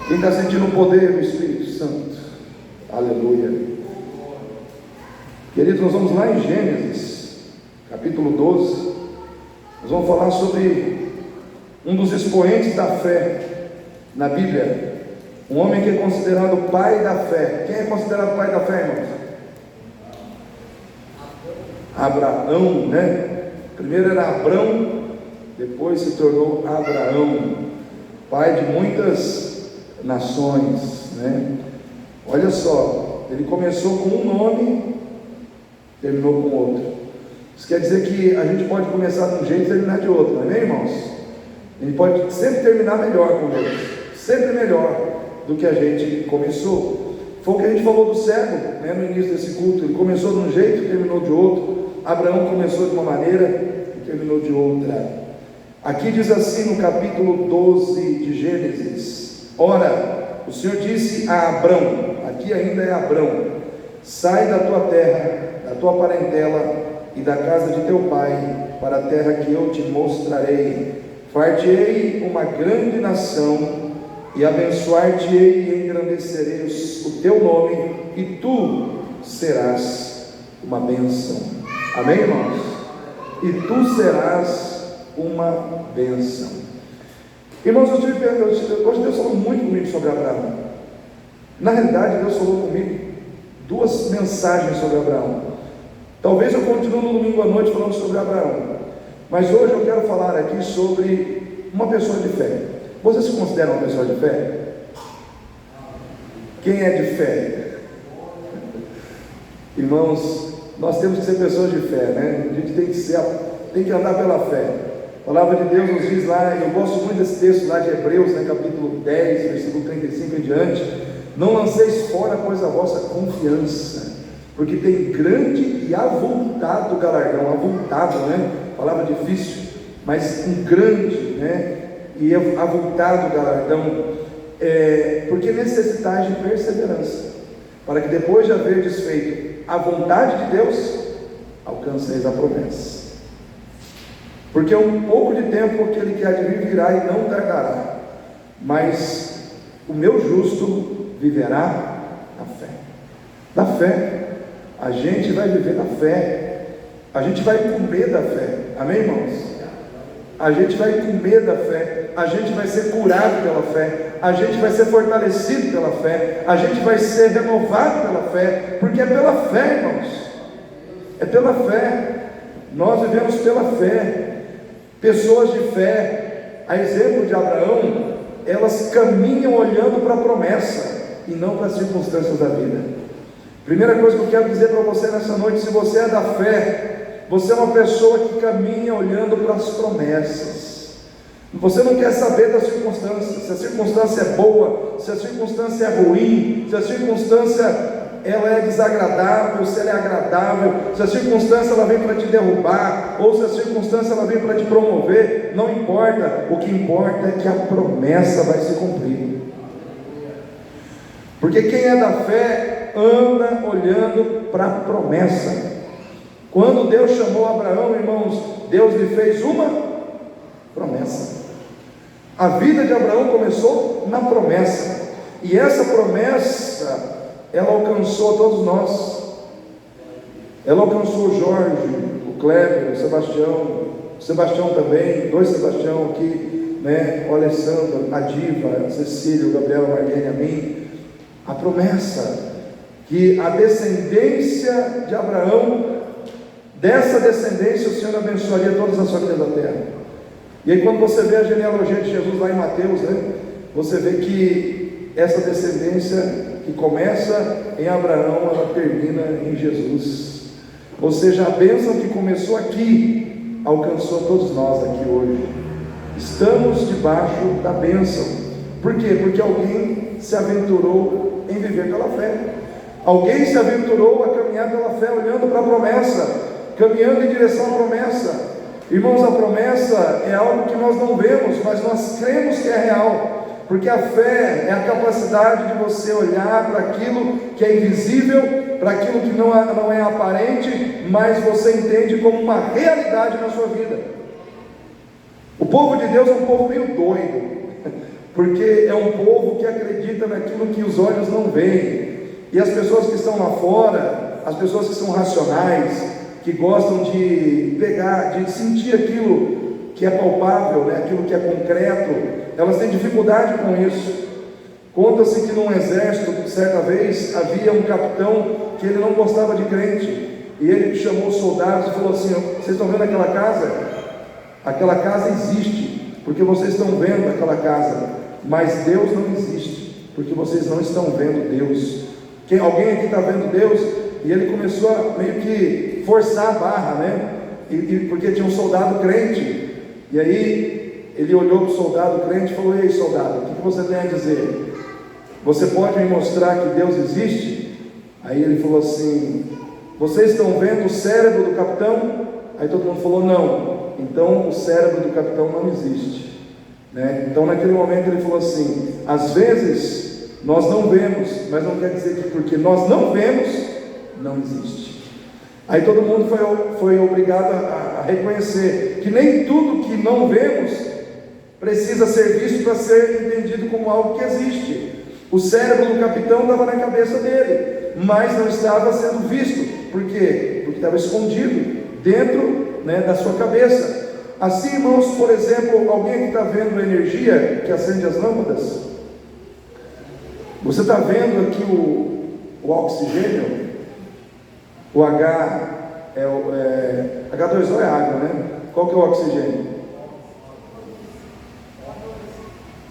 Quem está sentindo o poder do Espírito Santo? Aleluia. Queridos, nós vamos lá em Gênesis, capítulo 12. Nós vamos falar sobre um dos expoentes da fé na Bíblia. Um homem que é considerado o pai da fé. Quem é considerado o pai da fé, irmãos? Abraão, né? Primeiro era Abrão, depois se tornou Abraão, pai de muitas nações, né? Olha só, ele começou com um nome, terminou com outro. Isso quer dizer que a gente pode começar de um jeito e terminar de outro, não é, irmãos? A gente pode sempre terminar melhor com Deus, sempre melhor do que a gente começou. Foi o que a gente falou do cego, né, no início desse culto. Ele começou de um jeito e terminou de outro. Abraão começou de uma maneira e terminou de outra. Aqui diz assim no capítulo 12 de Gênesis: ora, o Senhor disse a Abrão, aqui ainda é Abrão: sai da tua terra, da tua parentela e da casa de teu pai, para a terra que eu te mostrarei. Far-te-ei uma grande nação, e abençoar-te-ei e engrandecerei o teu nome, e tu serás uma bênção. Amém, irmãos? E tu serás uma bênção. Irmãos, hoje Deus falou muito comigo sobre Abraão. Na realidade, Deus falou comigo duas mensagens sobre Abraão. Talvez eu continue no domingo à noite falando sobre Abraão, mas hoje eu quero falar aqui sobre uma pessoa de fé. Você se considera uma pessoa de fé? Quem é de fé? Irmãos, nós temos que ser pessoas de fé, né? A gente tem que andar pela fé. A palavra de Deus nos diz lá, eu gosto muito desse texto lá de Hebreus, né, capítulo 10, versículo 35 em diante: não lanceis fora, pois, a vossa confiança, porque tem grande e avultado galardão. Avultado, né? Palavra difícil, mas um grande, né, e avultado galardão, porque necessitais de perseverança, para que depois de haver desfeito a vontade de Deus, alcanceis a promessa. Porque um pouco de tempo que ele quer de vir virá e não tardará, mas o meu justo viverá na fé. Da fé, a gente vai viver na fé, a gente vai comer da fé, amém, irmãos? A gente vai comer da fé, a gente vai ser curado pela fé, a gente vai ser fortalecido pela fé, a gente vai ser renovado pela fé, porque é pela fé, irmãos, é pela fé. Nós vivemos pela fé. Pessoas de fé, a exemplo de Abraão, elas caminham olhando para a promessa e não para as circunstâncias da vida. Primeira coisa que eu quero dizer para você nessa noite: se você é da fé, você é uma pessoa que caminha olhando para as promessas. Você não quer saber das circunstâncias, se a circunstância é boa, se a circunstância é ruim, se a circunstância ela é desagradável, se ela é agradável, se a circunstância ela vem para te derrubar, ou se a circunstância ela vem para te promover. Não importa, o que importa é que a promessa vai se cumprir. Porque quem é da fé anda olhando para a promessa. Quando Deus chamou Abraão, irmãos, Deus lhe fez uma promessa. A vida de Abraão começou na promessa, e essa promessa ela alcançou a todos nós. Ela alcançou o Jorge, o Kleber, o Sebastião também, dois Sebastião aqui, né? O Alessandro, a Diva, a Cecília, o Gabriel, a Marlene, a mim. A promessa que a descendência de Abraão, dessa descendência o Senhor abençoaria todas as famílias da terra. E aí quando você vê a genealogia de Jesus lá em Mateus, né, você vê que essa descendência que começa em Abraão, ela termina em Jesus. Ou seja, a bênção que começou aqui, alcançou todos nós aqui hoje. Estamos debaixo da bênção. Por quê? Porque alguém se aventurou em viver pela fé. Alguém se aventurou a caminhar pela fé, olhando para a promessa, caminhando em direção à promessa. Irmãos, a promessa é algo que nós não vemos, mas nós cremos que é real. Porque a fé é a capacidade de você olhar para aquilo que é invisível, para aquilo que não é aparente, mas você entende como uma realidade na sua vida. O povo de Deus é um povo meio doido. O porque é um povo que acredita naquilo que os olhos não veem. E as pessoas que estão lá fora, as pessoas que são racionais, que gostam de pegar, de sentir aquilo que é palpável, né? Aquilo que é concreto, elas têm dificuldade com isso. Conta-se que num exército, certa vez, havia um capitão que ele não gostava de crente, e ele chamou os soldados e falou assim: vocês estão vendo aquela casa? Aquela casa existe, porque vocês estão vendo aquela casa, mas Deus não existe, porque vocês não estão vendo Deus. Alguém aqui está vendo Deus? E ele começou a meio que forçar a barra, né? Porque tinha um soldado crente, e aí ele olhou para o soldado crente e falou: ei, soldado, o que você tem a dizer? Você pode me mostrar que Deus existe? Aí ele falou assim: vocês estão vendo o cérebro do capitão? Aí todo mundo falou: não. Então o cérebro do capitão não existe, né? Então naquele momento ele falou assim: às vezes nós não vemos, mas não quer dizer que porque nós não vemos, não existe. Aí todo mundo foi obrigado a reconhecer que nem tudo que não vemos precisa ser visto para ser entendido como algo que existe. O cérebro do capitão estava na cabeça dele, mas não estava sendo visto. Por quê? Porque estava escondido dentro, né, da sua cabeça. Assim, irmãos, por exemplo, alguém que está vendo a energia que acende as lâmpadas, você está vendo aqui o oxigênio, o H2O é água, né? Qual que é o oxigênio?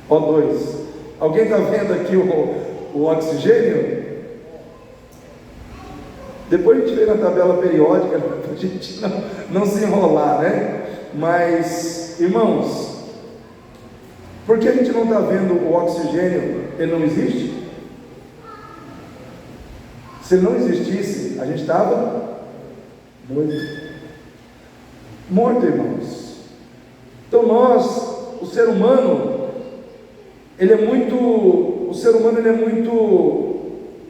O2. Alguém está vendo aqui o oxigênio? Depois a gente vê na tabela periódica, para a gente não se enrolar, né? Mas, irmãos, por que a gente não está vendo o oxigênio? Ele não existe? Se ele não existisse, a gente estava morto, irmãos. Então o ser humano, ele é muito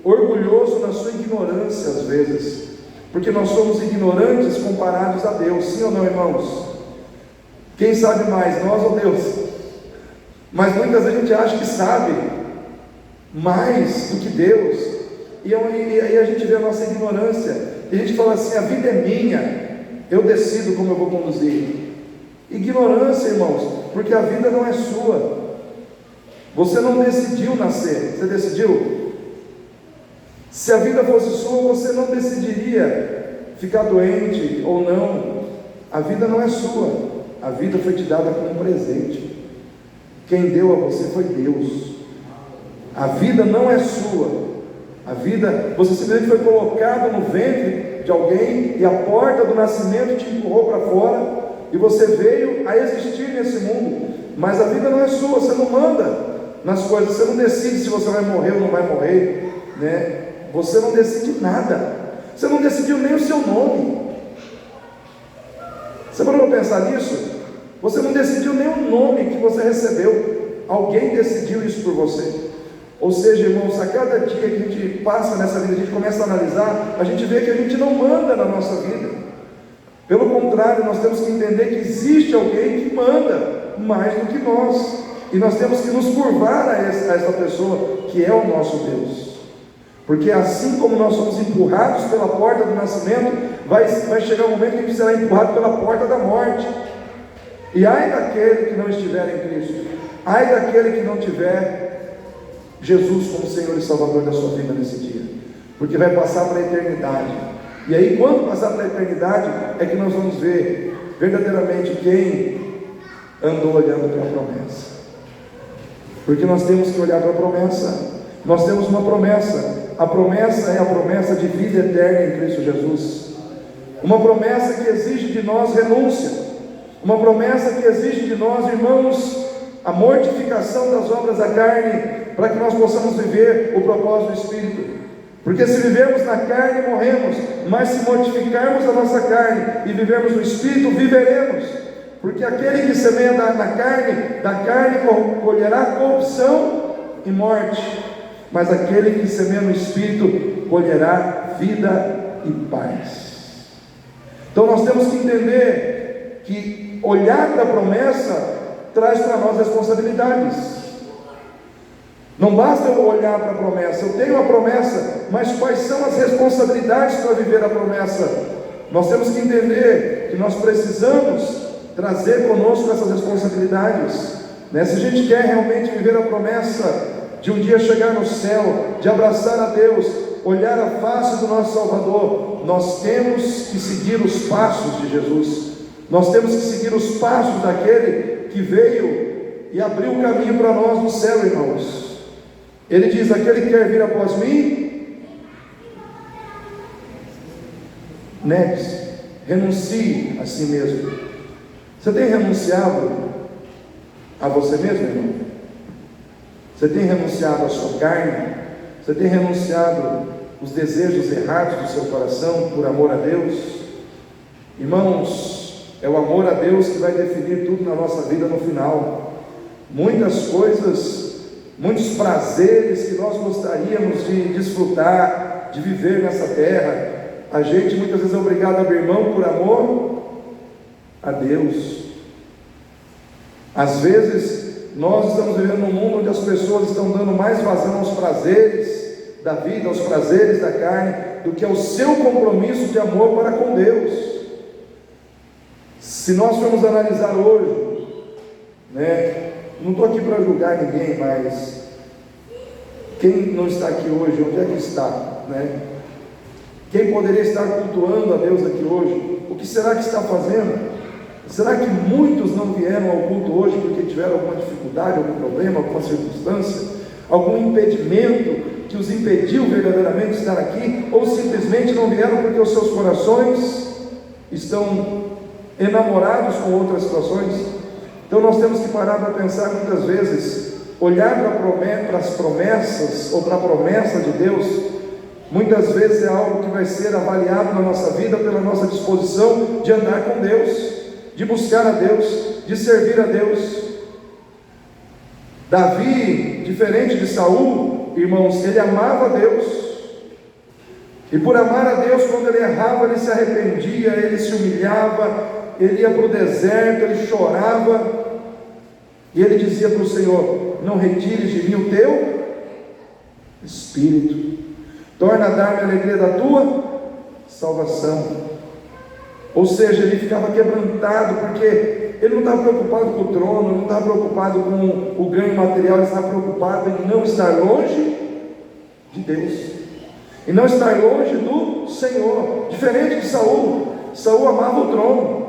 orgulhoso na sua ignorância às vezes, porque nós somos ignorantes comparados a Deus, sim ou não, irmãos? Quem sabe mais, nós ou Deus? Mas muitas vezes a gente acha que sabe mais do que Deus, e aí a gente vê a nossa ignorância, e a gente fala assim: a vida é minha, eu decido como eu vou conduzir. Ignorância, irmãos, porque a vida não é sua. Você não decidiu nascer, você decidiu? Se a vida fosse sua, você não decidiria ficar doente ou não. A vida não é sua, a vida foi te dada como um presente. Quem deu a você foi Deus. A vida não é sua. A vida, você simplesmente foi colocado no ventre de alguém, e a porta do nascimento te empurrou para fora, e você veio a existir nesse mundo. Mas a vida não é sua, você não manda nas coisas, você não decide se você vai morrer ou não vai morrer, né? Você não decide nada, você não decidiu nem o seu nome. Você parou para pensar nisso? Você não decidiu nem o nome que você recebeu, alguém decidiu isso por você. Ou seja, irmãos, a cada dia que a gente passa nessa vida, a gente começa a analisar, a gente vê que a gente não manda na nossa vida. Pelo contrário, nós temos que entender que existe alguém que manda mais do que nós, e nós temos que nos curvar a essa pessoa que é o nosso Deus. Porque assim como nós somos empurrados pela porta do nascimento, vai chegar um momento que a gente será empurrado pela porta da morte. E ai daquele que não estiver em Cristo, ai daquele que não tiver Jesus como Senhor e Salvador da sua vida nesse dia, porque vai passar para a eternidade. E aí, quando passar para a eternidade, é que nós vamos ver verdadeiramente quem andou olhando para a promessa. Porque nós temos que olhar para a promessa. Nós temos uma promessa. A promessa é a promessa de vida eterna em Cristo Jesus. Uma promessa que exige de nós renúncia. Uma promessa que exige de nós, irmãos, a mortificação das obras da carne, para que nós possamos viver o propósito do Espírito. Porque se vivermos na carne, morremos, mas se mortificarmos a nossa carne e vivermos no Espírito, viveremos. Porque aquele que semeia na carne, da carne colherá corrupção e morte, mas aquele que semeia no Espírito colherá vida e paz. Então nós temos que entender que olhar para a promessa traz para nós responsabilidades. Não basta eu olhar para a promessa, eu tenho a promessa, mas quais são as responsabilidades para viver a promessa? Nós temos que entender que nós precisamos trazer conosco essas responsabilidades, né? Se a gente quer realmente viver a promessa de um dia chegar no céu, de abraçar a Deus, olhar a face do nosso Salvador, nós temos que seguir os passos de Jesus, nós temos que seguir os passos daquele que veio e abriu o caminho para nós no céu, irmãos. Ele diz: aquele que quer vir após mim, negue-se, renuncie a si mesmo. Você tem renunciado a você mesmo, irmão? Você tem renunciado à sua carne? Você tem renunciado os desejos errados do seu coração por amor a Deus? Irmãos, é o amor a Deus que vai definir tudo na nossa vida no final. Muitas coisas, muitos prazeres que nós gostaríamos de desfrutar, de viver nessa terra, a gente muitas vezes é obrigado a abrir mão por amor a Deus. Às vezes nós estamos vivendo num mundo onde as pessoas estão dando mais vazão aos prazeres da vida, aos prazeres da carne, do que ao seu compromisso de amor para com Deus. Se nós formos analisar hoje, né, não estou aqui para julgar ninguém, mas quem não está aqui hoje, onde é que está, né? Quem poderia estar cultuando a Deus aqui hoje, o que será que está fazendo? Será que muitos não vieram ao culto hoje porque tiveram alguma dificuldade, algum problema, alguma circunstância, algum impedimento que os impediu verdadeiramente de estar aqui, ou simplesmente não vieram porque os seus corações estão enamorados com outras situações? Então nós temos que parar para pensar muitas vezes, olhar para as promessas, ou para a promessa de Deus, muitas vezes é algo que vai ser avaliado na nossa vida pela nossa disposição de andar com Deus, de buscar a Deus, de servir a Deus. Davi, diferente de Saul, irmãos, ele amava a Deus, e por amar a Deus, quando ele errava, ele se arrependia, ele se humilhava, ele ia para o deserto, ele chorava, e ele dizia para o Senhor: não retires de mim o teu Espírito, torna a dar-me a alegria da tua salvação. Ou seja, ele ficava quebrantado, porque ele não estava preocupado com o trono, não estava preocupado com o ganho material, ele estava preocupado em não estar longe de Deus, e não estar longe do Senhor. Diferente de Saul, Saul amava o trono.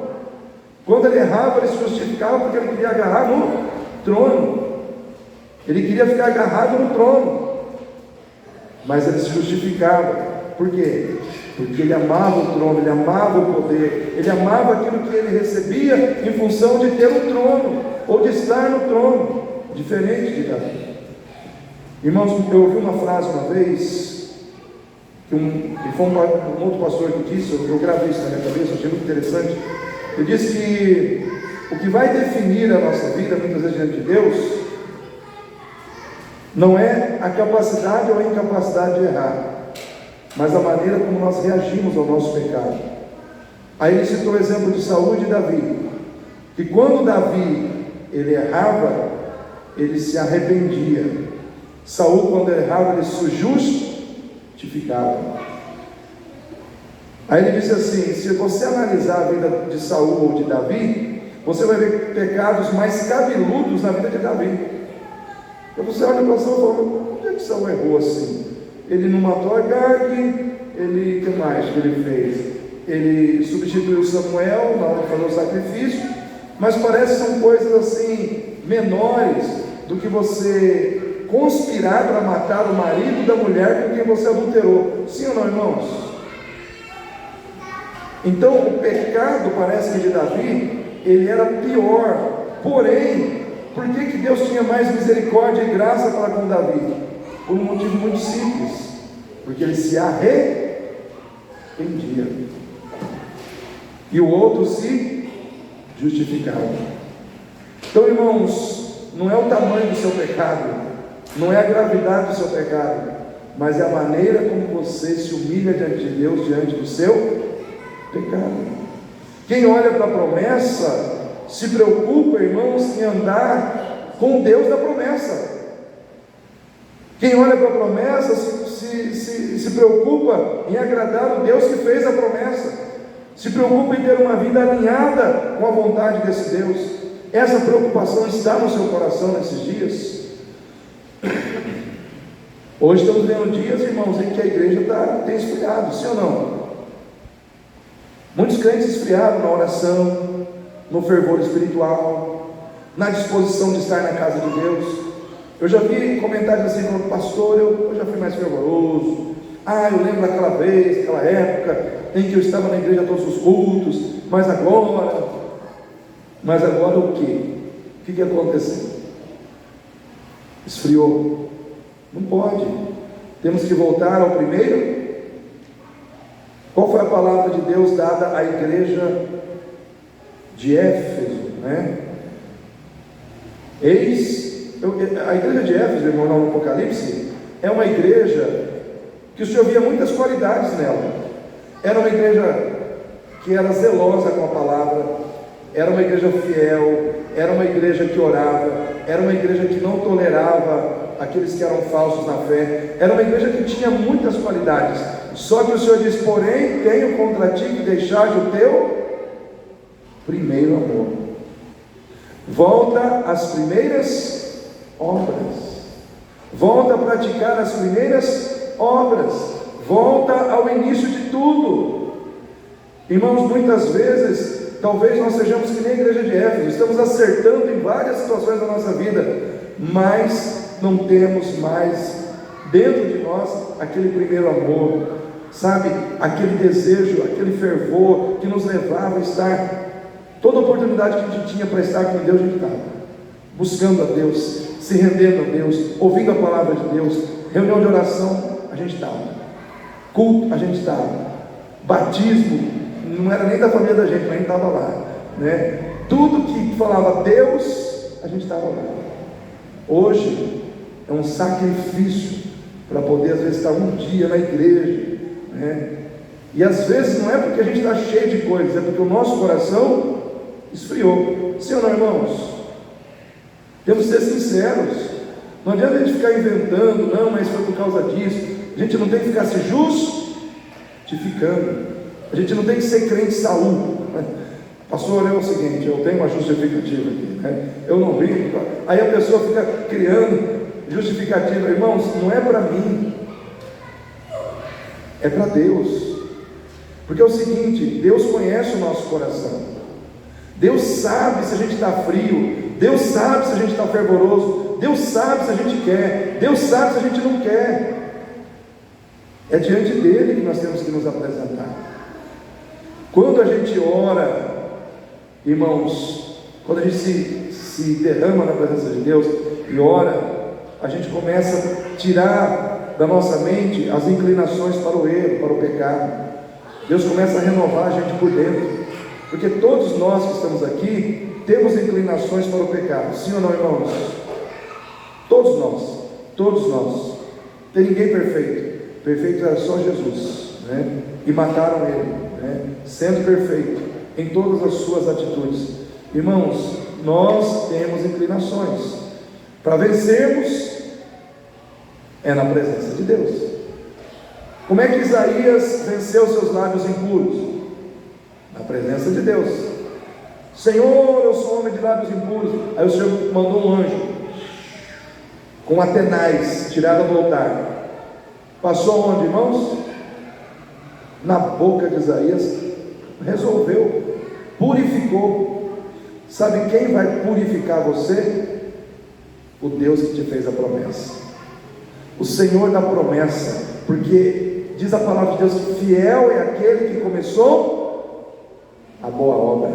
Quando ele errava, ele se justificava porque ele queria agarrar no trono, ele queria ficar agarrado no trono, mas ele se justificava. Por quê? Porque ele amava o trono, ele amava o poder, ele amava aquilo que ele recebia em função de ter um trono, ou de estar no trono, diferente de Davi. Irmãos, eu ouvi uma frase uma vez, e foi um outro pastor que disse, eu gravei isso na minha cabeça, achei muito interessante. Ele disse que o que vai definir a nossa vida, muitas vezes diante de Deus, não é a capacidade ou a incapacidade de errar, mas a maneira como nós reagimos ao nosso pecado. Aí ele citou o exemplo de Saul e de Davi, que quando Davi ele errava, ele se arrependia. Saul, quando errava, ele se justificava. Aí ele disse assim: se você analisar a vida de Saul ou de Davi, você vai ver pecados mais cabeludos na vida de Davi. Então você olha para Saul e fala: por que Saul errou assim? Ele não matou Agag, o que mais que ele fez? Ele substituiu Samuel na hora de fazer o sacrifício, mas parece que são coisas assim menores do que você conspirar para matar o marido da mulher com quem você adulterou. Sim ou não, irmãos? Então o pecado, parece que de Davi, ele era pior. Porém, por que Deus tinha mais misericórdia e graça para com Davi? Por um motivo muito simples: porque ele se arrependia, e o outro se justificava. Então, irmãos, não é o tamanho do seu pecado, não é a gravidade do seu pecado, mas é a maneira como você se humilha diante de Deus, diante do seu pecado. Quem olha para a promessa se preocupa, irmãos, em andar com o Deus da promessa. Quem olha para a promessa se preocupa em agradar o Deus que fez a promessa, se preocupa em ter uma vida alinhada com a vontade desse Deus. Essa preocupação está no seu coração nesses dias? Hoje estamos vendo dias, irmãos, em que a igreja tem esfriado, sim ou não? Muitos crentes esfriaram na oração, no fervor espiritual, na disposição de estar na casa de Deus. Eu já vi comentários assim, falando: pastor, eu já fui mais fervoroso. Eu lembro daquela vez, aquela época em que eu estava na igreja todos os cultos, mas agora o quê? O que aconteceu? Esfriou? Não pode. Temos que voltar ao primeiro. Qual foi a palavra de Deus dada à igreja de Éfeso, né? A igreja de Éfeso, irmão, no Apocalipse, é uma igreja que o Senhor via muitas qualidades nela. Era uma igreja que era zelosa com a palavra, era uma igreja fiel, era uma igreja que orava, era uma igreja que não tolerava aqueles que eram falsos na fé, era uma igreja que tinha muitas qualidades. Só que o Senhor diz: porém, tenho contra ti que deixares o teu primeiro amor. Volta às primeiras obras, volta a praticar as primeiras obras, volta ao início de tudo. Irmãos, muitas vezes, talvez nós sejamos que nem a igreja de Éfeso, estamos acertando em várias situações da nossa vida, mas não temos mais dentro de nós aquele primeiro amor, sabe, aquele desejo, aquele fervor que nos levava a estar, toda oportunidade que a gente tinha para estar com Deus, a gente estava buscando a Deus, se rendendo a Deus, ouvindo a palavra de Deus. Reunião de oração, a gente estava, culto, a gente estava, batismo, não era nem da família da gente, mas a gente estava lá, né? Tudo que falava Deus, a gente estava lá. Hoje é um sacrifício para poder às vezes estar um dia na igreja, né? E às vezes não é porque a gente está cheio de coisas, é porque o nosso coração esfriou. Sim ou não, irmãos? Temos que ser sinceros. Não adianta a gente ficar inventando: não, mas foi por causa disso. A gente não tem que ficar se justificando. A gente não tem que ser crente Saul. Pastor, é o seguinte, eu tenho uma justificativa aqui, né? Eu não vi. Aí a pessoa fica criando justificativa. Irmãos, não é para mim, é para Deus. Porque é o seguinte: Deus conhece o nosso coração. Deus sabe se a gente está frio, Deus sabe se a gente está fervoroso, Deus sabe se a gente quer, Deus sabe se a gente não quer. É diante dele que nós temos que nos apresentar. Quando a gente ora, irmãos, quando a gente se derrama na presença de Deus e ora, a gente começa a tirar da nossa mente as inclinações para o erro, para o pecado. Deus começa a renovar a gente por dentro, porque todos nós que estamos aqui temos inclinações para o pecado, sim ou não, irmãos? Todos nós. Tem ninguém perfeito. Perfeito era só Jesus, né? E mataram ele, né? Sendo perfeito em todas as suas atitudes. Irmãos, nós temos inclinações. Para vencermos é na presença de Deus. Como é que Isaías venceu seus lábios impuros? Na presença de Deus. Senhor, eu sou homem de lábios impuros. Aí o Senhor mandou um anjo com Atenais tirada do altar. Passou onde, irmãos? Na boca de Isaías. Resolveu, purificou. Sabe quem vai purificar você? O Deus que te fez a promessa, o Senhor da promessa. Porque diz a palavra de Deus que fiel é aquele que começou a boa obra,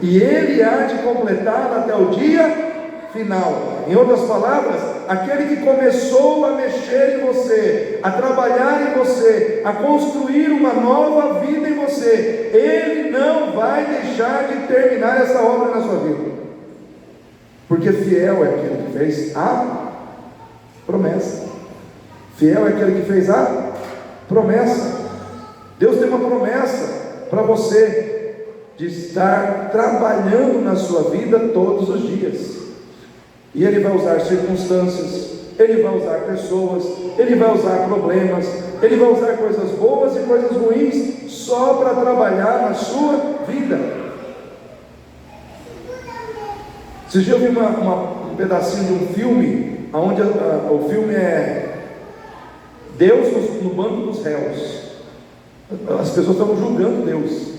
e ele há de completar até o dia final. Em outras palavras, aquele que começou a mexer em você, a trabalhar em você, a construir uma nova vida em você, ele não vai deixar de terminar essa obra na sua vida, porque fiel é aquele que fez a promessa. Fiel é aquele que fez a promessa. Deus tem uma promessa para você, de estar trabalhando na sua vida todos os dias. E Ele vai usar circunstâncias, Ele vai usar pessoas, Ele vai usar problemas, Ele vai usar coisas boas e coisas ruins, só para trabalhar na sua vida. Esses dias eu vi um pedacinho de um filme, onde o filme é Deus no banco dos réus. As pessoas estavam julgando Deus.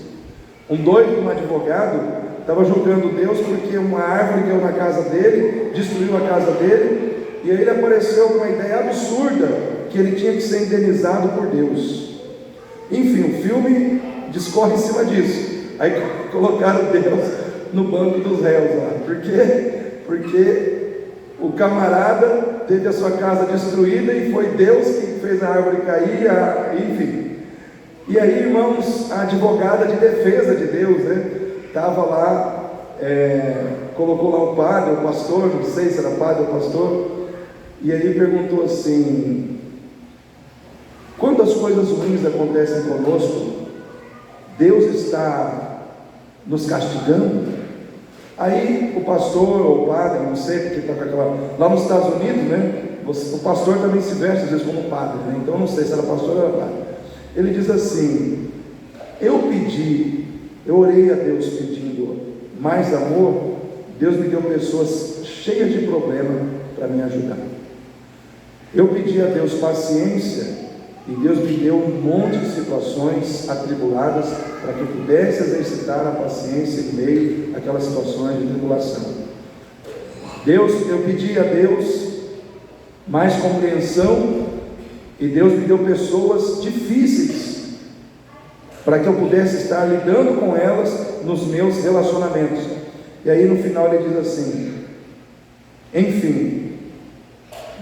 Um doido, um advogado, estava julgando Deus porque uma árvore caiu na casa dele, destruiu a casa dele, e aí ele apareceu com uma ideia absurda que ele tinha que ser indenizado por Deus. Enfim, o filme discorre em cima disso. Aí colocaram Deus no banco dos réus lá. Por quê? Porque o camarada teve a sua casa destruída e foi Deus que fez a árvore cair, enfim. E aí, irmãos, a advogada de defesa de Deus, né, estava lá, colocou lá o padre, o pastor, não sei se era padre ou pastor, e aí perguntou assim: quando as coisas ruins acontecem conosco, Deus está nos castigando? Aí o pastor ou o padre, não sei, porque está com aquela, lá nos Estados Unidos, né, o pastor também se veste às vezes como padre, né, então não sei se era pastor ou era padre. Ele diz assim: eu orei a Deus pedindo mais amor, Deus me deu pessoas cheias de problema para me ajudar. Eu pedi a Deus paciência, e Deus me deu um monte de situações atribuladas para que eu pudesse exercitar a paciência em meio àquelas situações de tribulação. Eu pedi a Deus mais compreensão, e Deus me deu pessoas difíceis para que eu pudesse estar lidando com elas nos meus relacionamentos. E aí no final ele diz assim: enfim,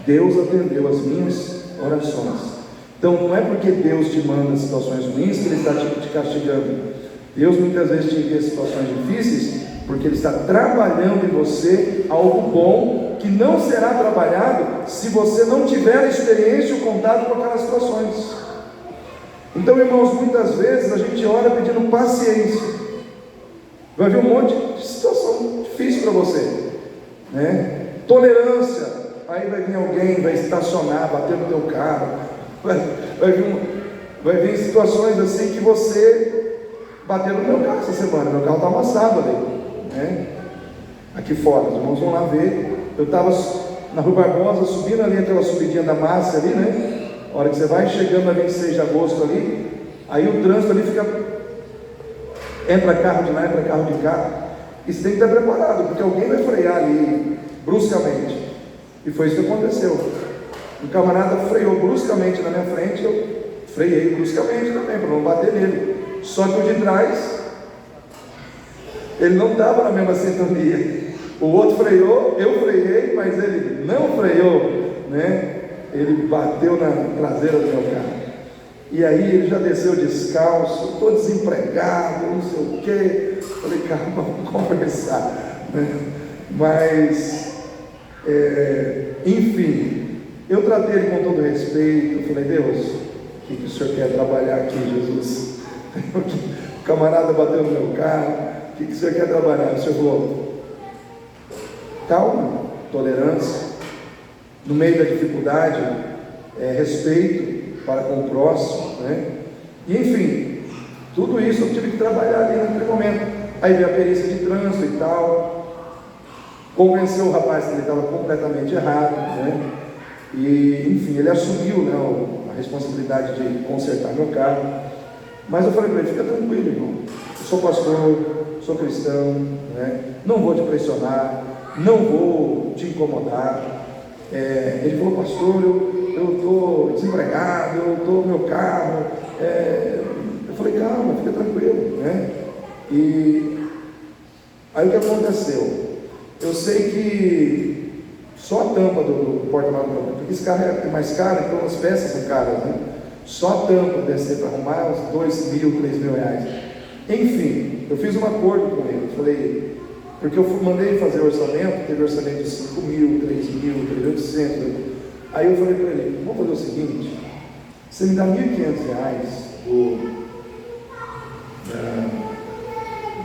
Deus atendeu as minhas orações. Então não é porque Deus te manda situações ruins que Ele está te castigando. Deus muitas vezes te envia situações difíceis porque Ele está trabalhando em você algo bom, que não será trabalhado se você não tiver a experiência ou contato com aquelas situações. Então, irmãos, muitas vezes a gente ora pedindo paciência. Vai vir um monte de situação difícil para você, né? Tolerância. Aí vai vir alguém, vai estacionar, bater no teu carro. Vai vir situações assim que você bateu no meu carro essa semana. Meu carro está amassado ali, né? Aqui fora, os irmãos vão lá ver. Eu estava na Rua Barbosa, subindo ali aquela subidinha da Márcia ali, né? A hora que você vai chegando na 26 de agosto ali, aí o trânsito ali fica, entra carro de lá, entra carro de cá, e você tem que estar preparado, porque alguém vai frear ali bruscamente. E foi isso que aconteceu. Um camarada freou bruscamente na minha frente, eu freiei bruscamente também, para não bater nele. Só que o de trás, ele não estava na mesma sintonia. O outro freou, eu freiei, mas ele não freou, né? Ele bateu na traseira do meu carro. E aí ele já desceu descalço, estou desempregado, não sei o quê. Falei: calma, vamos conversar, né? Mas, enfim, eu tratei ele com todo respeito. Eu falei: Deus, o que o Senhor quer trabalhar aqui, Jesus? O camarada bateu no meu carro, o que o Senhor quer trabalhar? O Senhor falou: calma, tolerância, no meio da dificuldade, respeito para com o próximo, né? E enfim, tudo isso eu tive que trabalhar ali naquele momento. Aí veio a perícia de trânsito e tal, convenceu o rapaz que ele estava completamente errado, né? E enfim, ele assumiu, né, a responsabilidade de consertar meu carro. Mas eu falei para ele: fica tranquilo, irmão, eu sou pastor, sou cristão, né? Não vou te pressionar, não vou te incomodar. Ele falou: pastor, eu estou desempregado, eu estou no meu carro. Eu falei: calma, fica tranquilo, né? E aí o que aconteceu? Eu sei que só a tampa do porta-malas do meu carro, porque esse carro é mais caro, então as peças são caras, né? Só a tampa descer para arrumar uns 2 mil, 3 mil reais. Enfim, eu fiz um acordo com ele. Falei, porque eu mandei fazer o orçamento, teve orçamento de 5 mil, 3 mil, 3.800. Aí eu falei para ele: vamos fazer o seguinte, você me dá R$ 1.500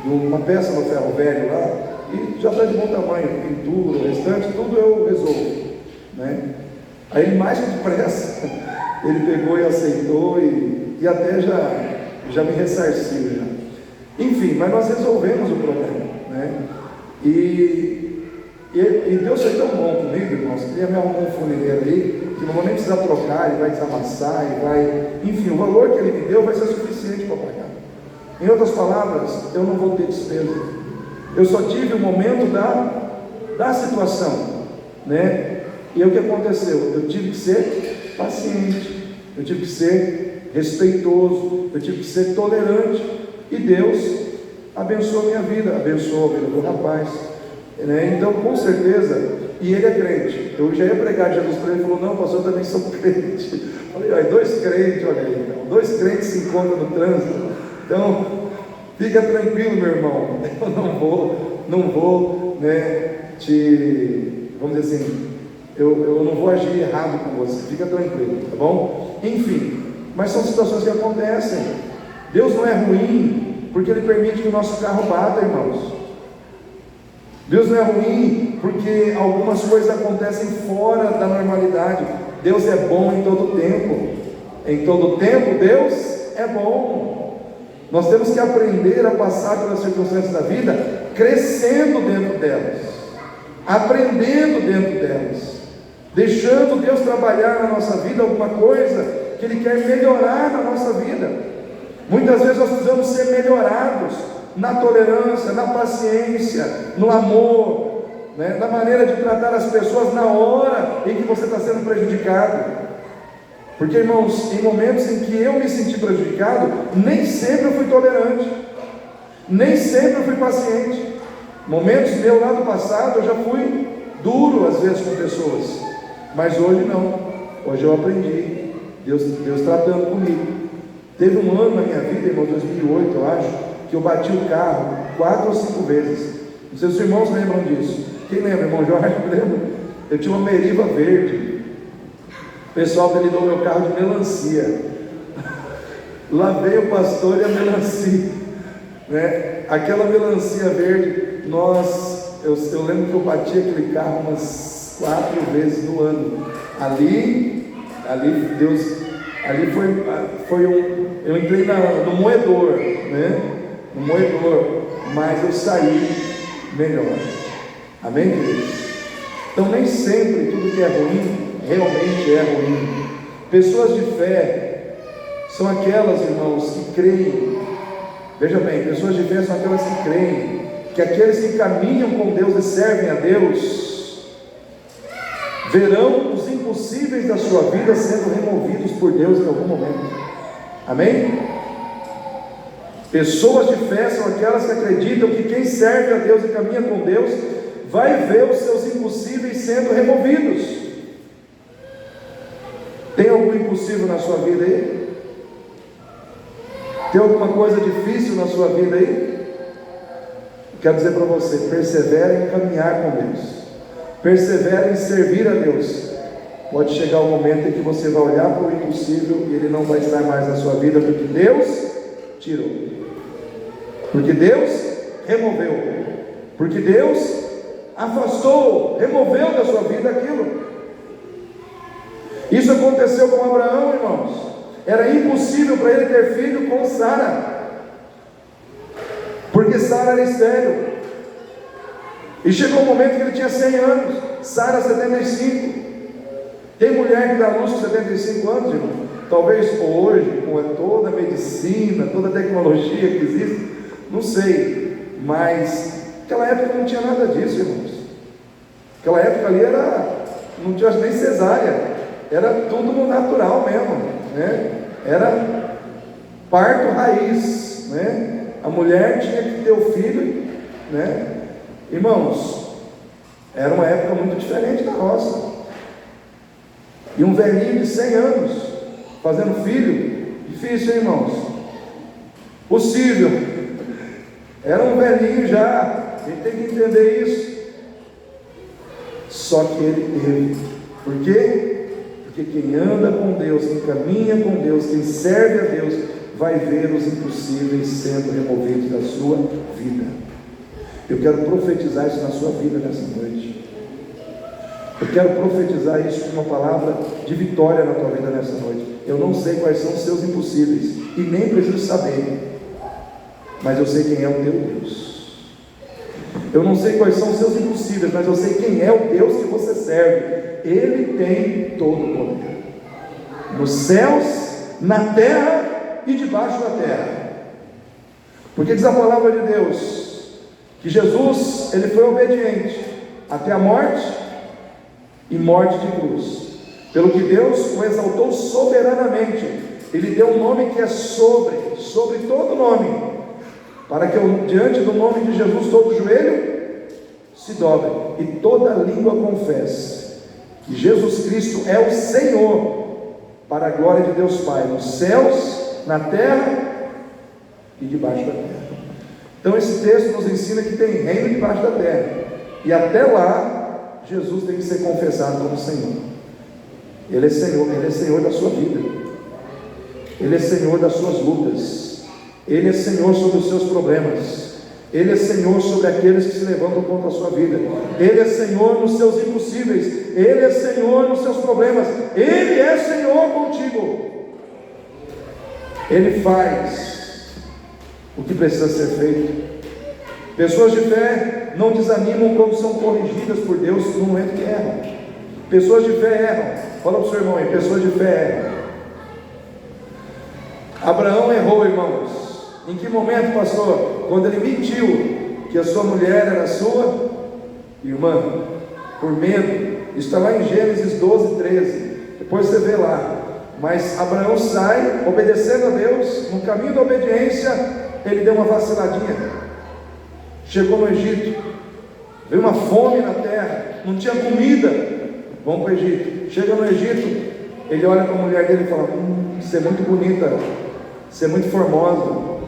de uma peça no ferro velho lá, e já está de bom tamanho, pintura, o restante, tudo eu resolvo, né? Aí mais depressa, ele pegou e aceitou e até já me ressarciu já. Enfim, mas nós resolvemos o problema, né? E Deus foi tão bom comigo, irmãos, que ele me arrumou um funileiro aí, que não vou nem precisar trocar, ele vai desamassar, enfim, o valor que ele me deu vai ser suficiente para pagar. Em outras palavras, eu não vou ter despesa. Eu só tive o momento da situação, né? E o que aconteceu? Eu tive que ser paciente, eu tive que ser respeitoso, eu tive que ser tolerante, e Deus abençoou a minha vida, abençoou a vida do rapaz, né? Então, com certeza, e ele é crente. Eu já ia pregar Jesus para ele, ele falou: não, pastor, eu também sou crente. Falei: olha, dois crentes, olha aí, então, dois crentes se encontram no trânsito. Então, fica tranquilo, meu irmão, eu não vou, né, vamos dizer assim, eu não vou agir errado com você, fica tranquilo, tá bom? Enfim, mas são situações que acontecem. Deus não é ruim porque Ele permite que o nosso carro bata, irmãos. Deus não é ruim porque algumas coisas acontecem fora da normalidade. Deus é bom em todo tempo. Em todo tempo Deus é bom. Nós temos que aprender a passar pelas circunstâncias da vida, crescendo dentro delas, aprendendo dentro delas, deixando Deus trabalhar na nossa vida alguma coisa que Ele quer melhorar na nossa vida. Muitas vezes nós precisamos ser melhorados na tolerância, na paciência, no amor, né? Na maneira de tratar as pessoas na hora em que você está sendo prejudicado. Porque, irmãos, em momentos em que eu me senti prejudicado, nem sempre eu fui tolerante, nem sempre eu fui paciente. Momentos meus lá do passado, eu já fui duro às vezes com pessoas, mas hoje não. Hoje eu aprendi, Deus tratando comigo. Teve um ano na minha vida, irmão, 2008 eu acho, que eu bati o carro 4 ou 5 vezes. Não sei se os irmãos lembram disso. Quem lembra, irmão Jorge? Lembra? Eu tinha uma Meriva verde. O pessoal apelidou meu carro de melancia. Lá veio o pastor e a melancia, né? Aquela melancia verde, eu lembro que eu bati aquele carro umas 4 vezes no ano. Ali eu entrei no moedor, né? No moedor, mas eu saí melhor. Amém, queridos? Então nem sempre tudo que é ruim realmente é ruim. Pessoas de fé são aquelas, irmãos, que creem. Veja bem, pessoas de fé são aquelas que creem que aqueles que caminham com Deus e servem a Deus verão os impossíveis da sua vida sendo removidos por Deus em algum momento. Amém? Pessoas de fé são aquelas que acreditam que quem serve a Deus e caminha com Deus vai ver os seus impossíveis sendo removidos. Tem algum impossível na sua vida aí? Tem alguma coisa difícil na sua vida aí? Quero dizer para você: persevere em caminhar com Deus, persevere em servir a Deus. Pode chegar o momento em que você vai olhar para o impossível e ele não vai estar mais na sua vida, porque Deus tirou, porque Deus removeu, porque Deus afastou, removeu da sua vida aquilo. Isso aconteceu com Abraão, irmãos. Era impossível para ele ter filho com Sara, porque Sara era estéril. E chegou um momento que ele tinha 100 anos, Sara 75. Tem mulher que dá luz com 75 anos, irmão? Talvez hoje, com toda a medicina, toda a tecnologia que existe, não sei, mas naquela época não tinha nada disso, irmãos. Naquela época ali não tinha nem cesárea, era tudo no natural mesmo, né? Era parto raiz, né? A mulher tinha que ter o filho, né? Irmãos, era uma época muito diferente da nossa. E um velhinho de 100 anos fazendo filho, difícil, hein, irmãos? Possível. Era um velhinho já, a gente tem que entender isso. Só que ele teve. Por quê? Porque quem anda com Deus, quem caminha com Deus, quem serve a Deus, vai ver os impossíveis sendo removidos da sua vida. Eu quero profetizar isso na sua vida nessa noite. Eu quero profetizar isso com uma palavra de vitória na tua vida nessa noite. Eu não sei quais são os seus impossíveis, e nem preciso saber, mas eu sei quem é o teu Deus. Eu não sei quais são os seus impossíveis, mas eu sei quem é o Deus que você serve. Ele tem todo o poder, nos céus, na terra e debaixo da terra. Porque diz a palavra de Deus que Jesus, ele foi obediente até a morte, e morte de cruz, pelo que Deus o exaltou soberanamente. Ele deu um nome que é sobre todo nome, para que diante do nome de Jesus todo joelho se dobre e toda língua confesse que Jesus Cristo é o Senhor, para a glória de Deus Pai, nos céus, na terra e debaixo da terra. Então esse texto nos ensina que tem reino debaixo da terra, e até lá Jesus tem que ser confessado como Senhor. Ele é Senhor da sua vida, Ele é Senhor das suas lutas, Ele é Senhor sobre os seus problemas, Ele é Senhor sobre aqueles que se levantam contra a sua vida, Ele é Senhor nos seus impossíveis, Ele é Senhor nos seus problemas, Ele é Senhor contigo. Ele faz o que precisa ser feito. Pessoas de fé não desanimam quando são corrigidas por Deus no momento que erram. Pessoas de fé erram. Fala para o seu irmão aí, pessoas de fé erram. Abraão errou, irmãos. Em que momento, pastor? Quando ele mentiu que a sua mulher era sua irmã, por medo. Isso está lá em Gênesis 12, 13. Depois você vê lá. Mas Abraão sai, obedecendo a Deus, no caminho da obediência, ele deu uma vaciladinha. Chegou no Egito, veio uma fome na terra, não tinha comida. Vamos para o Egito. Chega no Egito, ele olha para a mulher dele e fala: você é muito bonita, você é muito formosa,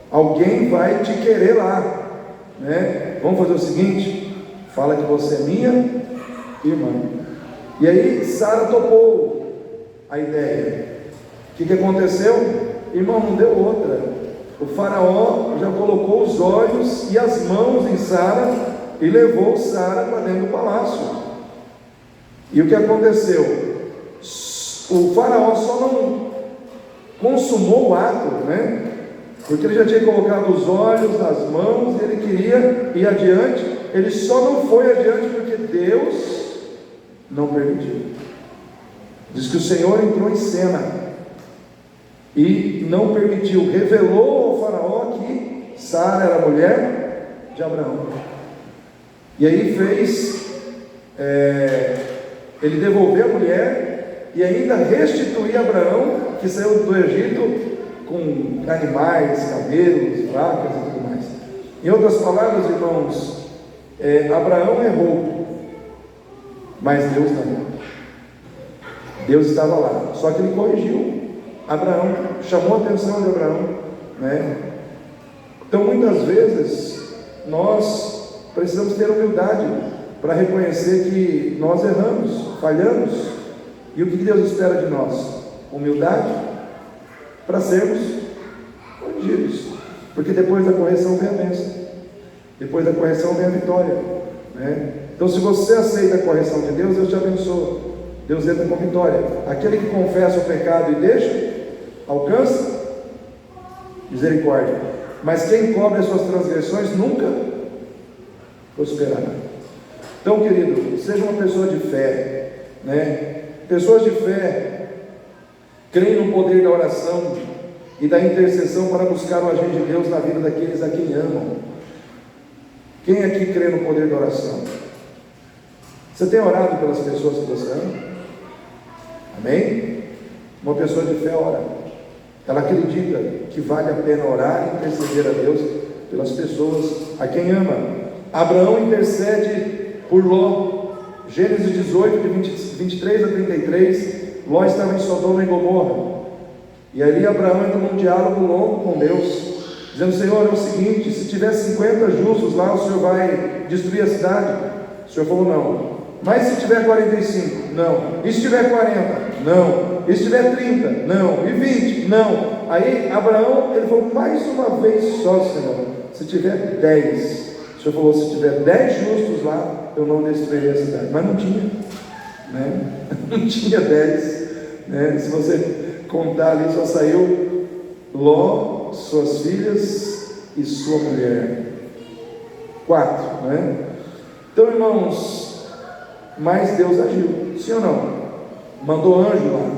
alguém vai te querer lá, né? Vamos fazer o seguinte, fala que você é minha irmã. E aí Sara topou a ideia. O que aconteceu? Irmão, não deu outra. O faraó já colocou os olhos e as mãos em Sara e levou Sara para dentro do palácio. E o que aconteceu? O faraó só não consumou o ato, né? Porque ele já tinha colocado os olhos, as mãos, e ele queria ir adiante. Ele só não foi adiante porque Deus não permitiu. Diz que o Senhor entrou em cena e não permitiu, revelou ao faraó que Sara era a mulher de Abraão. E aí fez ele devolver a mulher e ainda restituir Abraão, que saiu do Egito com animais, camelos, vacas e tudo mais. Em outras palavras, irmãos, Abraão errou, mas Deus não. Deus estava lá, só que ele corrigiu Abraão, chamou a atenção de Abraão, né? Então muitas vezes nós precisamos ter humildade para reconhecer que nós erramos, falhamos. E o que Deus espera de nós? Humildade para sermos corrigidos, porque depois da correção vem a bênção, depois da correção vem a vitória, né? Então se você aceita a correção de Deus, Deus te abençoa, Deus entra com vitória. Aquele que confessa o pecado e deixa, alcança misericórdia, mas quem cobre as suas transgressões nunca prosperará. Então, querido, seja uma pessoa de fé, né? Pessoas de fé creem no poder da oração e da intercessão para buscar o agir de Deus na vida daqueles a quem amam. Quem aqui crê no poder da oração? Você tem orado pelas pessoas que você ama? Amém? Uma pessoa de fé ora. Ela acredita que vale a pena orar e interceder a Deus pelas pessoas a quem ama. Abraão intercede por Ló. Gênesis 18, de 23 a 33. Ló estava em Sodoma e Gomorra. E ali Abraão entra num diálogo longo com Deus, dizendo: Senhor, é o seguinte, se tiver 50 justos lá, o Senhor vai destruir a cidade? O Senhor falou: não. Mas se tiver 45? Não. E se tiver 40? Não. E se tiver 30? Não. E 20? Não. Aí Abraão, ele falou: mais uma vez só, Senhor, se tiver 10. O Senhor falou: se tiver 10 justos lá, eu não destruirei a cidade. Mas não tinha, né? Não tinha 10, né? Se você contar ali, só saiu Ló, suas filhas e sua mulher. 4, né? Então, irmãos, mas Deus agiu, sim ou não? Mandou anjo lá.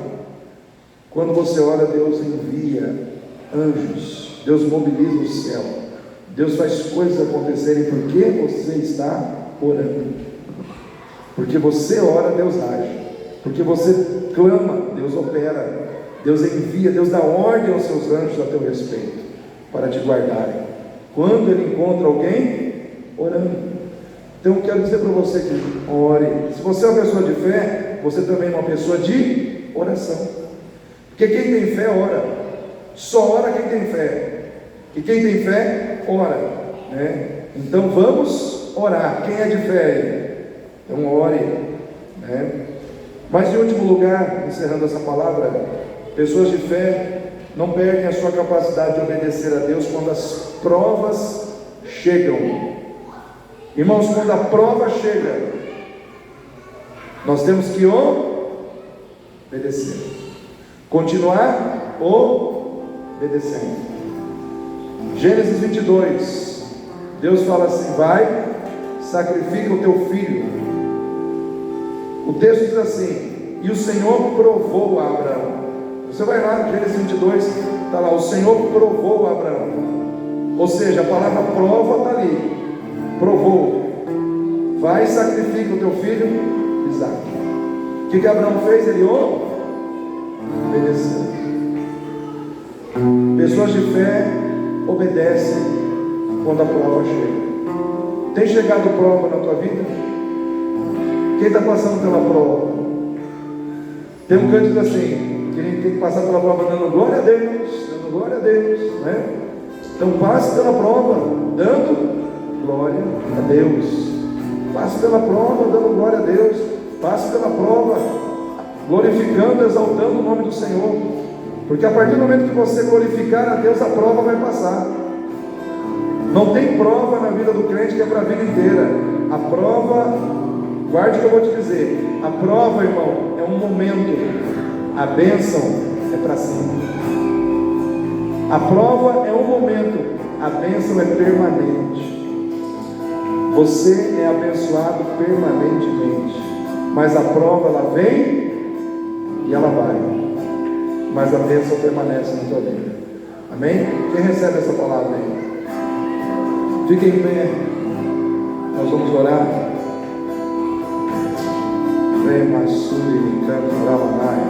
Quando você ora, Deus envia anjos, Deus mobiliza o céu, Deus faz coisas acontecerem porque você está orando. Porque você ora, Deus age. Porque você clama, Deus opera. Deus envia, Deus dá ordem aos seus anjos a teu respeito, para te guardarem, quando Ele encontra alguém orando. Então eu quero dizer para você que ore. Se você é uma pessoa de fé, você também é uma pessoa de oração. Porque quem tem fé, ora. Só ora quem tem fé. E quem tem fé, ora, né? Então vamos orar. Quem é de fé aí? Então ore, né? Mas em último lugar, encerrando essa palavra, pessoas de fé não perdem a sua capacidade de obedecer a Deus quando as provas chegam. Irmãos, quando a prova chega, nós temos que obedecer, continuar obedecendo. Gênesis 22, Deus fala assim: vai, sacrifica o teu filho. O texto diz assim: e o Senhor provou a Abraão. Você vai lá, Gênesis 22, está lá: o Senhor provou a Abraão. Ou seja, a palavra prova está ali. Provou. Vai, sacrifica o teu filho Isaque. O que Abraão fez? Ele obedeceu. Pessoas de fé obedecem quando a prova chega. Tem chegado prova na tua vida? Quem está passando pela prova? Tem um cântico assim, que a gente tem que passar pela prova dando glória a Deus, né? Então passe pela prova dando glória a Deus. Passe pela prova dando glória a Deus. Passe pela prova glorificando, exaltando o nome do Senhor. Porque a partir do momento que você glorificar a Deus, a prova vai passar. Não tem prova na vida do crente que é para a vida inteira. A prova, guarde o que eu vou te dizer, a prova, irmão, é um momento. A bênção é para sempre. A prova é um momento, a bênção é permanente. Você é abençoado permanentemente, mas a prova ela vem e ela vai, mas a bênção permanece na tua vida. Amém? Quem recebe essa palavra aí? Fique em pé, nós vamos orar. Vem, Massuri, Canto, Ramanai.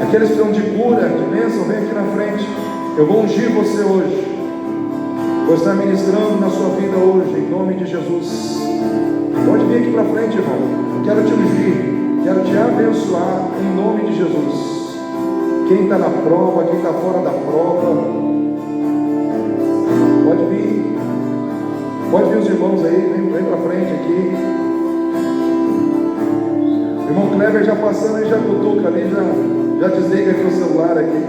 Aqueles que estão de cura, de bênção, vem aqui na frente. Eu vou ungir você hoje. Vou estar ministrando na sua vida hoje, em nome de Jesus. Pode vir aqui para frente, irmão. Quero te ungir, quero te abençoar em nome de Jesus. Quem está na prova, quem está fora da prova, pode vir. Pode vir os irmãos aí, vem para frente aqui. Irmão Kleber já passando aí, já cutuca ali, já desliga aqui o celular aqui.